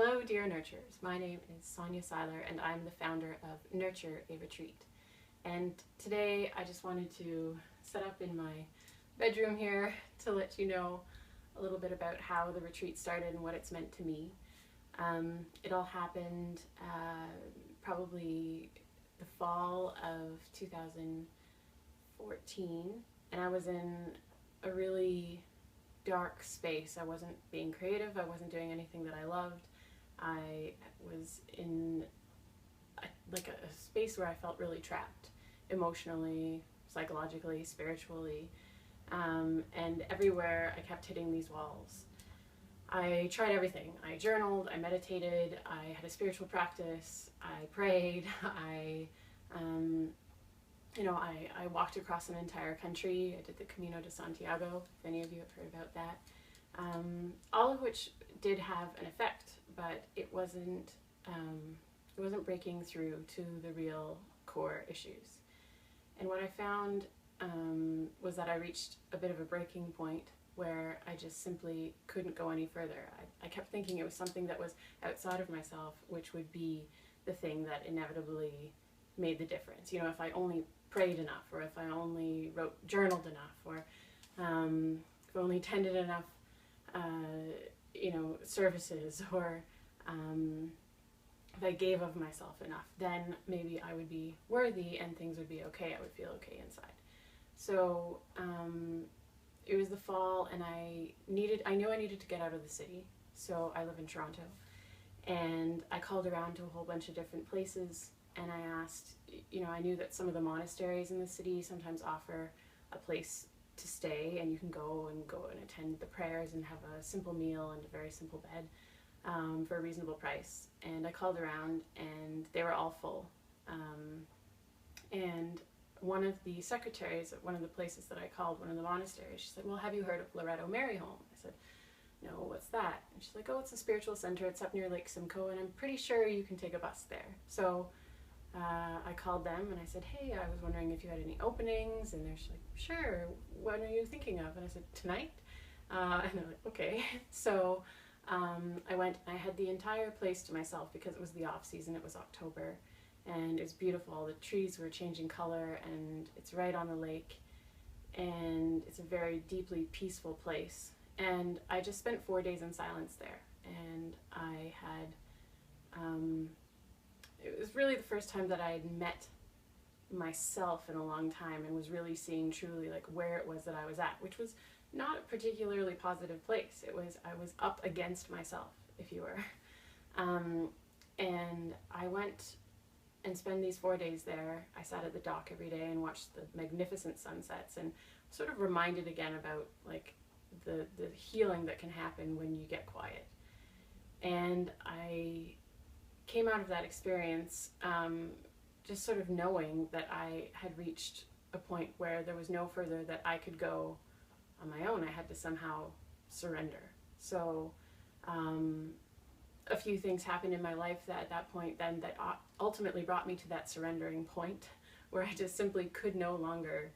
Hello dear nurturers, my name is Sonja Seiler and I'm the founder of Nurture a Retreat. And today I just wanted to set up in my bedroom here to let you know a little bit about how the retreat started and what it's meant to me. It all happened probably the fall of 2014, and I was in a really dark space. I wasn't being creative, I wasn't doing anything that I loved. I was in a space where I felt really trapped, emotionally, psychologically, spiritually, and everywhere I kept hitting these walls. I tried everything. I journaled, I meditated, I had a spiritual practice, I prayed, I walked across an entire country. I did the Camino de Santiago, if any of you have heard about that. All of which did have an effect, but it wasn't breaking through to the real core issues. And what I found was that I reached a bit of a breaking point where I just simply couldn't go any further. I kept thinking it was something that was outside of myself, which would be the thing that inevitably made the difference. You know, if I only prayed enough, or if I only journaled enough, or if I only attended enough services, or if I gave of myself enough, then maybe I would be worthy and things would be okay. I would feel okay inside. So it was the fall, and I knew I needed to get out of the city. So I live in Toronto, and I called around to a whole bunch of different places, and I asked, I knew that some of the monasteries in the city sometimes offer a place to stay, and you can go and attend the prayers and have a simple meal and a very simple bed for a reasonable price. And I called around, and they were all full. And one of the secretaries at one of the places that I called, one of the monasteries, she said, "Well, have you heard of Loretto Maryholm?" I said, "No, what's that?" And she's like, "Oh, it's a spiritual center. It's up near Lake Simcoe, and I'm pretty sure you can take a bus there." So I called them and I said, "Hey, I was wondering if you had any openings." And they're like, "Sure, when are you thinking of?" And I said, "Tonight." And they're like, "Okay." So I went, and I had the entire place to myself because it was the off season. It was October, and it was beautiful. The trees were changing color, and it's right on the lake, and it's a very deeply peaceful place. And I just spent 4 days in silence there, and I had it was really the first time that I had met myself in a long time and was really seeing truly like where it was that I was at, which was not a particularly positive place. I was up against myself, if you were. And I went and spent these 4 days there. I sat at the dock every day and watched the magnificent sunsets, and sort of reminded again about like the healing that can happen when you get quiet. And I came out of that experience just sort of knowing that I had reached a point where there was no further that I could go on my own. I had to somehow surrender. So a few things happened in my life at that point then that ultimately brought me to that surrendering point where I just simply could no longer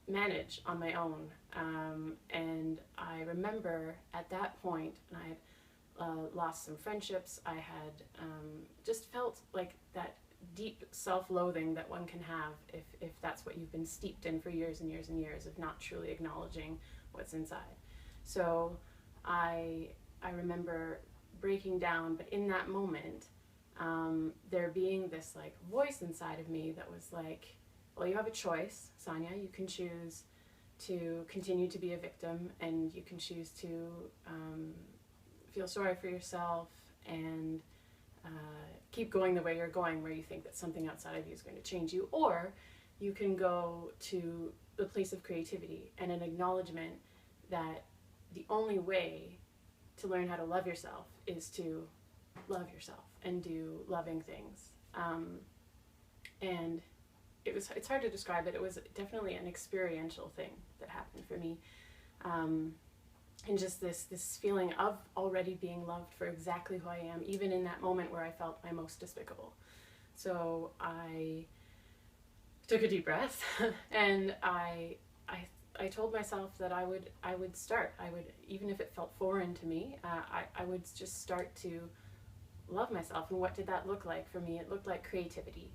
manage on my own. And I remember at that point, and I had lost some friendships. I had just felt like that deep self-loathing that one can have if that's what you've been steeped in for years and years and years, of not truly acknowledging what's inside. So I remember breaking down, but in that moment there being this like voice inside of me that was like, well, you have a choice, Sonja. You can choose to continue to be a victim, and you can choose to feel sorry for yourself and keep going the way you're going, where you think that something outside of you is going to change you, or you can go to the place of creativity and an acknowledgement that the only way to learn how to love yourself is to love yourself and do loving things. And it's hard to describe it. It was definitely an experiential thing that happened for me. And just this feeling of already being loved for exactly who I am, even in that moment where I felt my most despicable. So I took a deep breath and I I told myself that I would start. I would, even if it felt foreign to me, I would just start to love myself. And what did that look like for me? It looked like creativity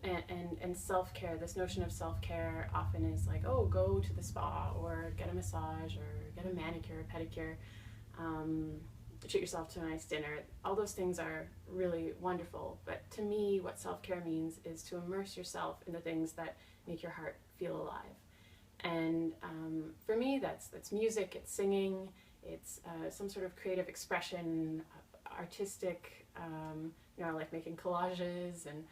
and self-care. This notion of self-care often is like, oh, go to the spa or get a massage or get a manicure, pedicure, treat yourself to a nice dinner. All those things are really wonderful, but to me what self-care means is to immerse yourself in the things that make your heart feel alive. And for me, that's music, it's singing, it's some sort of creative expression, artistic, I like making collages and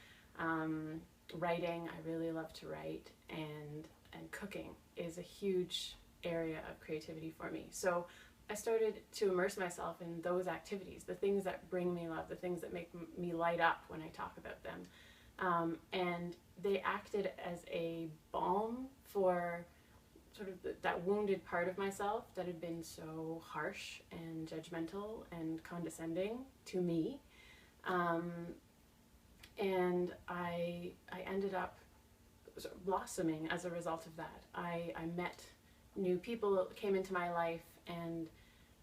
writing. I really love to write, and cooking is a huge area of creativity for me. So I started to immerse myself in those activities, the things that bring me love, the things that make me light up when I talk about them. And they acted as a balm for sort of that wounded part of myself that had been so harsh and judgmental and condescending to me. And I ended up sort of blossoming as a result of that. I met new people that came into my life and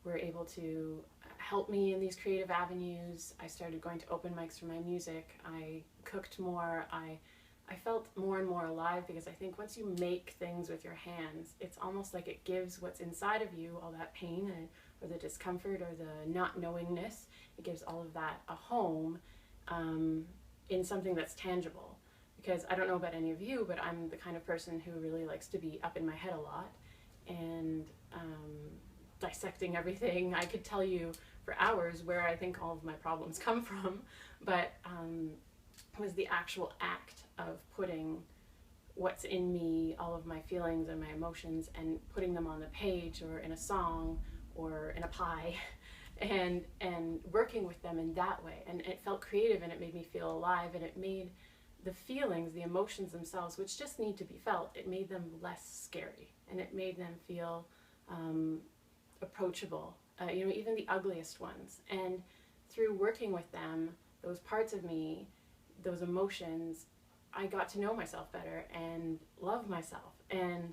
were able to help me in these creative avenues. I started going to open mics for my music. I cooked more. I felt more and more alive, because I think once you make things with your hands, it's almost like it gives what's inside of you, all that pain or the discomfort or the not knowingness, it gives all of that a home in something that's tangible. Because I don't know about any of you, but I'm the kind of person who really likes to be up in my head a lot and dissecting everything. I could tell you for hours where I think all of my problems come from, but it was the actual act of putting what's in me, all of my feelings and my emotions, and putting them on the page or in a song or in a pie and working with them in that way. And it felt creative, and it made me feel alive, and it made the feelings, the emotions themselves, which just need to be felt, it made them less scary, and it made them feel approachable, even the ugliest ones. And through working with them, those parts of me, those emotions, I got to know myself better and love myself. And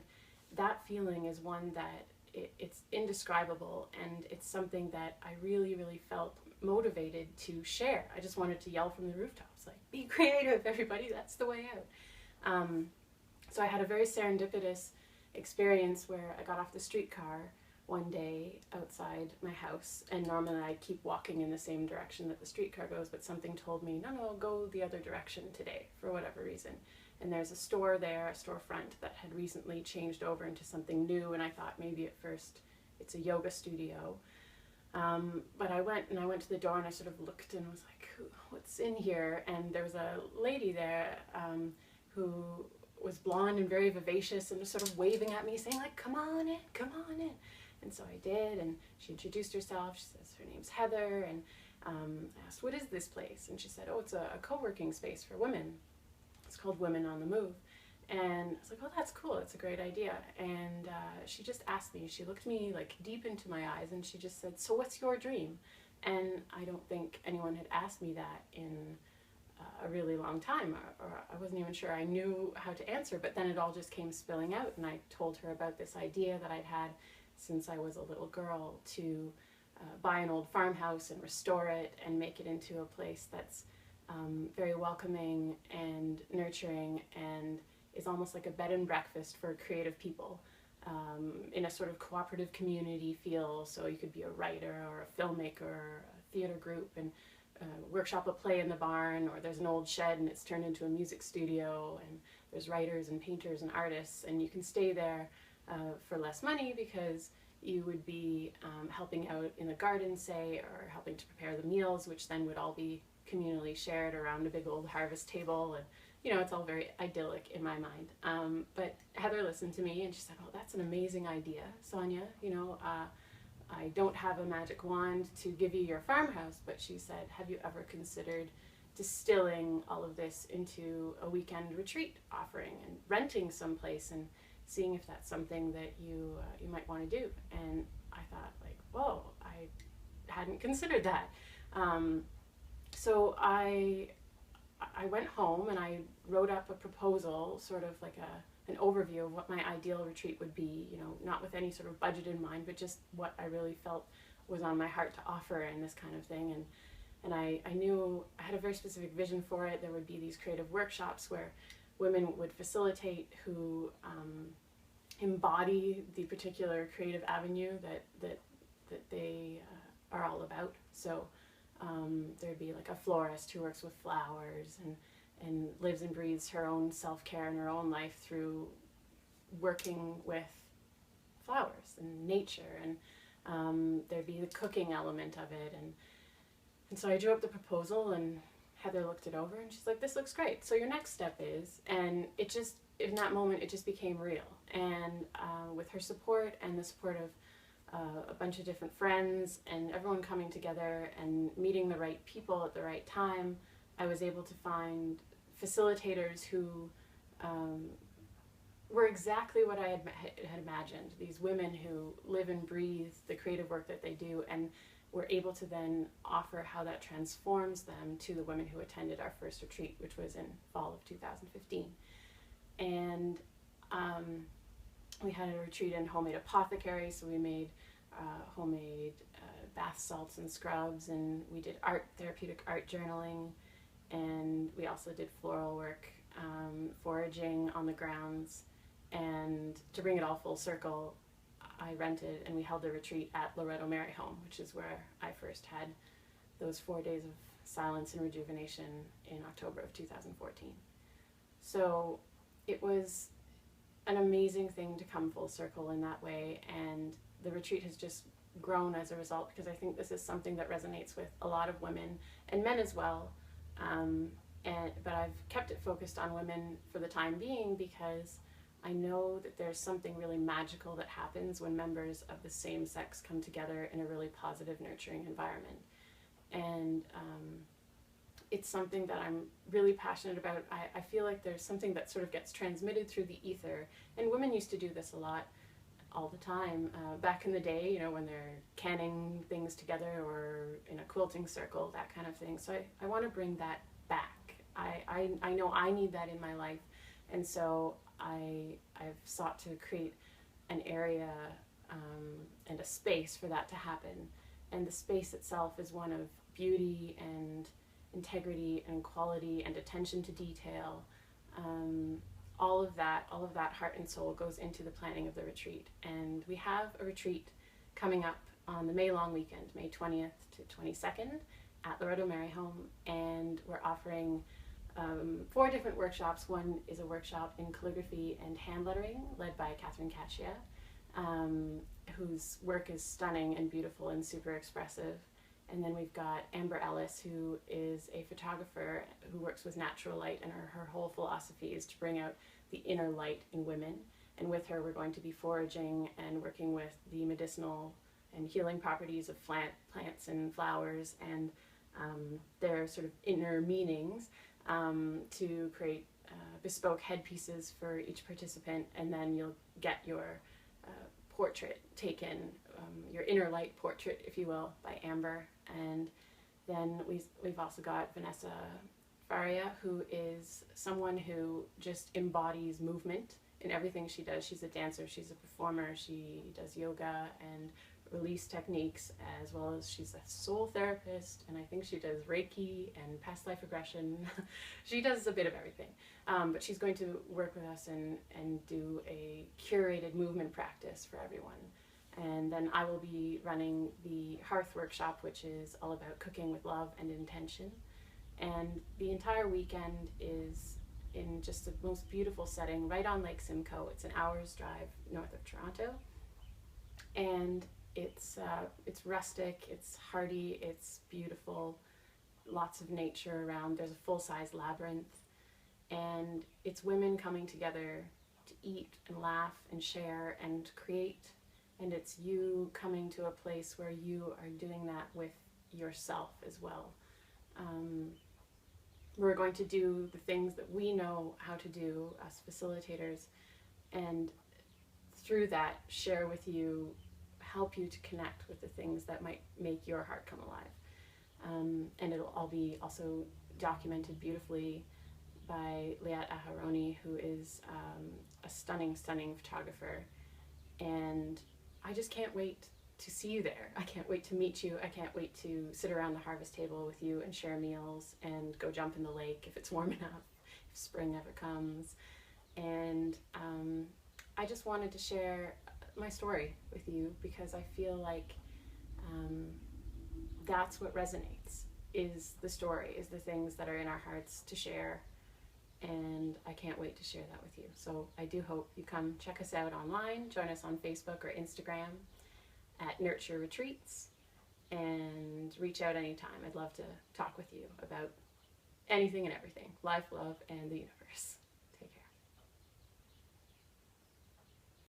that feeling is one that it's indescribable, and it's something that I really, really felt motivated to share. I just wanted to yell from the rooftops, like, be creative, everybody, that's the way out. So I had a very serendipitous experience where I got off the streetcar one day outside my house, and normally I keep walking in the same direction that the streetcar goes, but something told me, no, go the other direction today, for whatever reason. And there's a store there, a storefront that had recently changed over into something new, and I thought maybe at first it's a yoga studio. But I went to the door, and I sort of looked and was like, what's in here? And there was a lady there who was blonde and very vivacious and was sort of waving at me, saying like, come on in, come on in. And so I did, and she introduced herself. She says her name's Heather, and I asked, what is this place? And she said, oh, it's a co-working space for women. It's called Women on the Move. And I was like, oh, that's cool, that's a great idea. And she just asked me, she looked me like deep into my eyes, and she just said, so what's your dream? And I don't think anyone had asked me that in a really long time, or I wasn't even sure I knew how to answer. But then it all just came spilling out, and I told her about this idea that I'd had since I was a little girl to buy an old farmhouse and restore it and make it into a place that's very welcoming and nurturing, and is almost like a bed and breakfast for creative people in a sort of cooperative community feel. So you could be a writer or a filmmaker or a theater group and workshop a play in the barn, or there's an old shed and it's turned into a music studio, and there's writers and painters and artists, and you can stay there for less money because you would be helping out in the garden, say, or helping to prepare the meals, which then would all be communally shared around a big old harvest table. And it's all very idyllic in my mind. But Heather listened to me, and she said, oh, that's an amazing idea, Sonja. I don't have a magic wand to give you your farmhouse, but she said, have you ever considered distilling all of this into a weekend retreat offering and renting someplace and seeing if that's something that you might want to do? And I thought, like, whoa, I hadn't considered that. So I went home and I wrote up a proposal, sort of like an overview of what my ideal retreat would be, you know, not with any sort of budget in mind, but just what I really felt was on my heart to offer in this kind of thing. And I knew I had a very specific vision for it. There would be these creative workshops where women would facilitate who embody the particular creative avenue that they are all about. So there'd be like a florist who works with flowers and lives and breathes her own self-care and her own life through working with flowers and nature, and there'd be the cooking element of it, and so I drew up the proposal, and Heather looked it over and she's like, this looks great, so your next step is, and it just, in that moment it just became real. And with her support and the support of a bunch of different friends and everyone coming together and meeting the right people at the right time, I was able to find facilitators who were exactly what I had imagined. These women who live and breathe the creative work that they do, and were able to then offer how that transforms them to the women who attended our first retreat, which was in fall of 2015. And we had a retreat in homemade apothecary, so we made homemade bath salts and scrubs, and we did therapeutic art journaling, and we also did floral work, foraging on the grounds. And to bring it all full circle, I rented and we held a retreat at Loretto Mary Home, which is where I first had those 4 days of silence and rejuvenation in October of 2014. So it was an amazing thing to come full circle in that way, and the retreat has just grown as a result, because I think this is something that resonates with a lot of women and men as well. But I've kept it focused on women for the time being, because I know that there's something really magical that happens when members of the same sex come together in a really positive, nurturing environment. And it's something that I'm really passionate about. I feel like there's something that sort of gets transmitted through the ether, and women used to do this a lot, all the time, back in the day, you know, when they're canning things together or in a quilting circle, that kind of thing. So I want to bring that back. I know I need that in my life, and so I've sought to create an area and a space for that to happen. And the space itself is one of beauty and integrity and quality and attention to detail. All of that heart and soul goes into the planning of the retreat. And we have a retreat coming up on the May long weekend, May 20th to 22nd at Loretto Mary Home, and we're offering 4 different workshops. One is a workshop in calligraphy and hand lettering led by Catherine Caccia, whose work is stunning and beautiful and super expressive. And then we've got Amber Ellis, who is a photographer who works with natural light, and her whole philosophy is to bring out the inner light in women. And with her, we're going to be foraging and working with the medicinal and healing properties of plants and flowers, and their sort of inner meanings, to create bespoke headpieces for each participant. And then you'll get your portrait taken, your inner light portrait, if you will, by Amber. And then we've also got Vanessa Faria, who is someone who just embodies movement in everything she does. She's a dancer, she's a performer, she does yoga and release techniques, as well as she's a soul therapist, and I think she does Reiki and past life regression. She does a bit of everything. But she's going to work with us and do a curated movement practice for everyone. And then I will be running the Hearth workshop, which is all about cooking with love and intention. And the entire weekend is in just the most beautiful setting right on Lake Simcoe. It's an hour's drive north of Toronto. And it's rustic, it's hearty, it's beautiful, lots of nature around. There's a full-size labyrinth, and it's women coming together to eat and laugh and share and create. And it's you coming to a place where you are doing that with yourself as well. We're going to do the things that we know how to do, us facilitators, and through that share with you, help you to connect with the things that might make your heart come alive. And it'll all be also documented beautifully by Liat Aharoni, who is a stunning, stunning photographer. And I just can't wait to see you there. I can't wait to meet you. I can't wait to sit around the harvest table with you and share meals and go jump in the lake if it's warm enough, if spring ever comes. And I just wanted to share my story with you because I feel like that's what resonates, is the story, is the things that are in our hearts to share. And I can't wait to share that with you. So I do hope you come check us out online, join us on Facebook or Instagram at Nurture Retreats, and reach out anytime. I'd love to talk with you about anything and everything, life, love, and the universe.